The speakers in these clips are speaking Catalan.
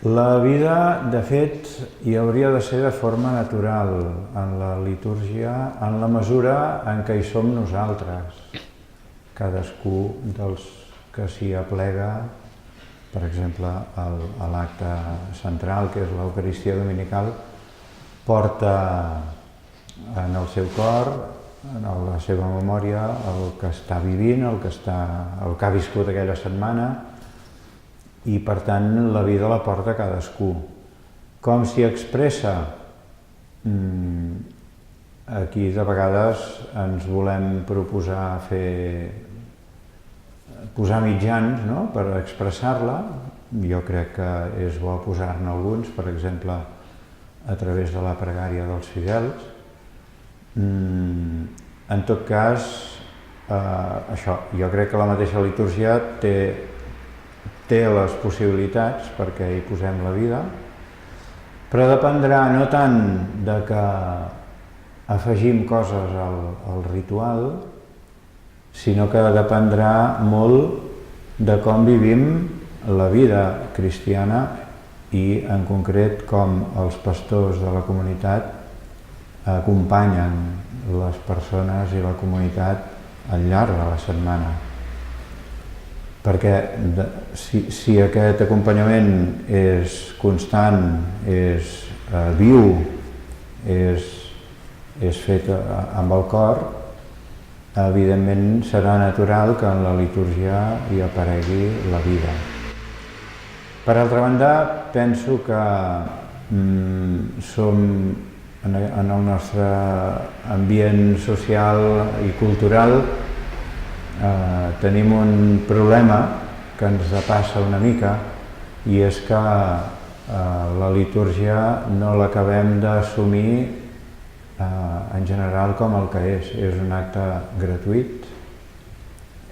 La vida, de fet, hi hauria de ser de forma natural en la litúrgia, en la mesura en què hi som nosaltres. Cadascú dels que s'hi aplega, per exemple, a l'acte central, que és l'Eucaristia Dominical, porta en el seu cor, en la seva memòria, el que està vivint, el que ha viscut aquella setmana, i per tant la vida la porta cadascú. Com s'hi expressa? Aquí de vegades ens volem proposar posar mitjans, no?, per expressar-la. Jo crec que és bo posar-ne alguns, per exemple, a través de la pregària dels fidels. En tot cas, jo crec que la mateixa litúrgia té les possibilitats perquè hi posem la vida, però dependrà no tant de que afegim coses al ritual, sinó que dependrà molt de com vivim la vida cristiana i, en concret, com els pastors de la comunitat acompanyen les persones i la comunitat al llarg de la setmana. Perquè si aquest acompanyament és constant, és viu, és fet amb el cor, evidentment serà natural que en la litúrgia hi aparegui la vida. Per altra banda, penso que som en el nostre ambient social i cultural tenim un problema que ens depassa una mica, i és que la litúrgia no l'acabem d'assumir en general com el que és. És un acte gratuït,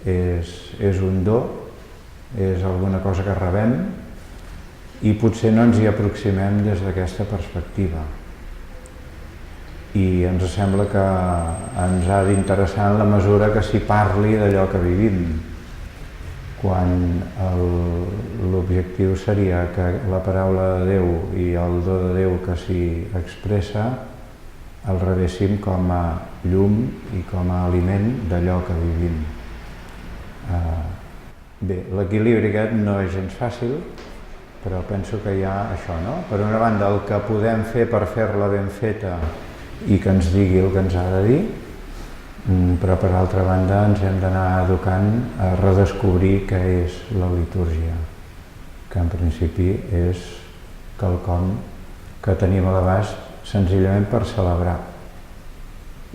és un do, és alguna cosa que rebem, i potser no ens hi aproximem des d'aquesta perspectiva. I ens sembla que ens ha d'interessar en la mesura que s'hi parli d'allò que vivim, quan l'objectiu seria que la paraula de Déu i el do de Déu que s'hi expressa el rebéssim com a llum i com a aliment d'allò que vivim. Bé, l'equilibri aquest no és gens fàcil, però penso que hi ha això, no? Per una banda, el que podem fer per fer-la ben feta i que ens digui el que ens ha de dir, però per altra banda ens hem d'anar educant a redescobrir què és la litúrgia, que en principi és quelcom que tenim a l'abast senzillament per celebrar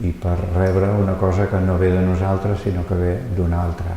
i per rebre una cosa que no ve de nosaltres sinó que ve d'una altra.